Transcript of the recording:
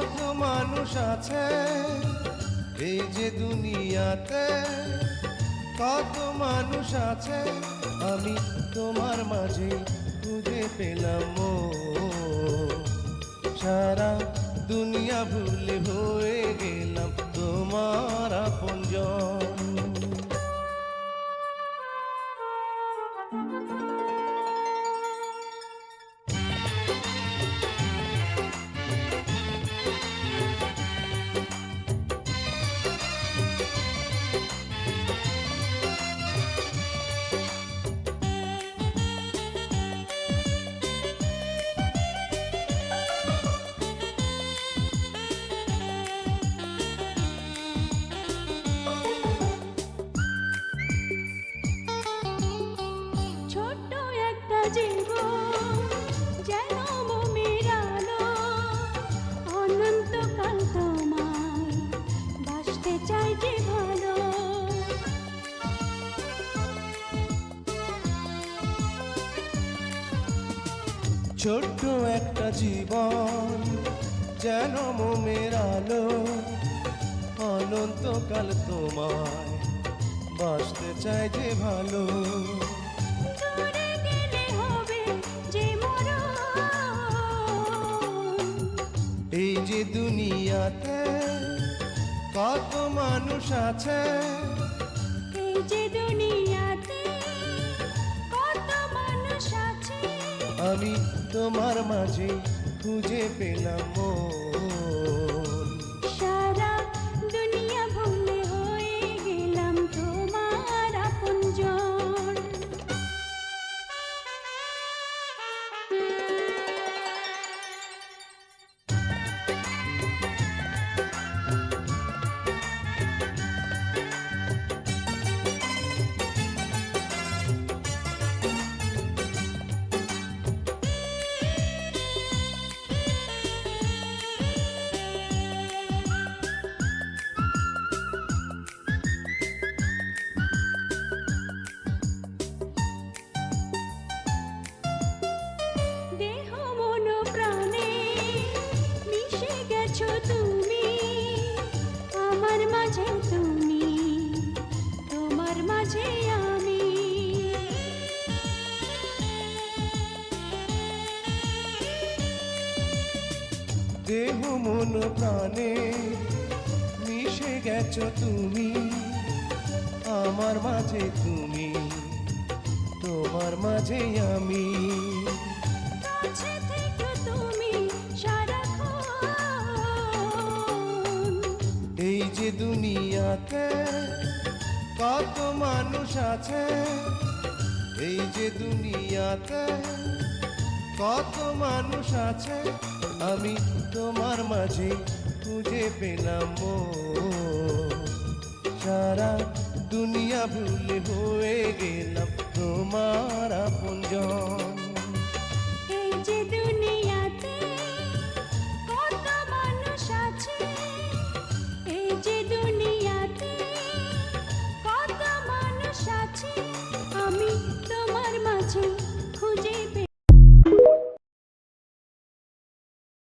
কত মানুষ আছে এই যে দুনিয়াতে, কত মানুষ আছে আমি তোমার মাঝে খুঁজে পেলাম মন। সারা দুনিয়া ভুলে হয়ে গেলাম তোমার আপনজন। জীবন যেন মোমের আলো, অনন্তকাল তোমায় বাসতে চাই যে ভালো। ছোট্ট একটা জীবন যেন মোমের আলো, অনন্তকাল তোমায় বাসতে চাই যে ভালো। এই যে দুনিয়াতে কত মানুষ আছে, এই যে দুনিয়াতে কত মানুষ আছে আমি তোমার মাঝে খুঁজে পেলাম মন। সারা দুনিয়া ভুলে হয়ে গেলাম তোমার আপনজন। তুমি আমার মাঝে, তুমি তোমার মাঝে আমি। দেহ মন প্রাণে মিশে গেছো তুমি আমার মাঝে, তুমি তোমার মাঝে আমি। এই যে দুনিয়াতে কত মানুষ আছে, এই যে দুনিয়াতে কত মানুষ আছে আমি তোমার মাঝে খুঁজে পেলাম মন। সারা দুনিয়া ভুলে হয়ে গেলাম তোমার আপনজন। এই যে দুনিয়াতে কত মানুষ আছে, এই যে দুনিয়াতে কত মানুষ আছে আমি তোমার মাঝে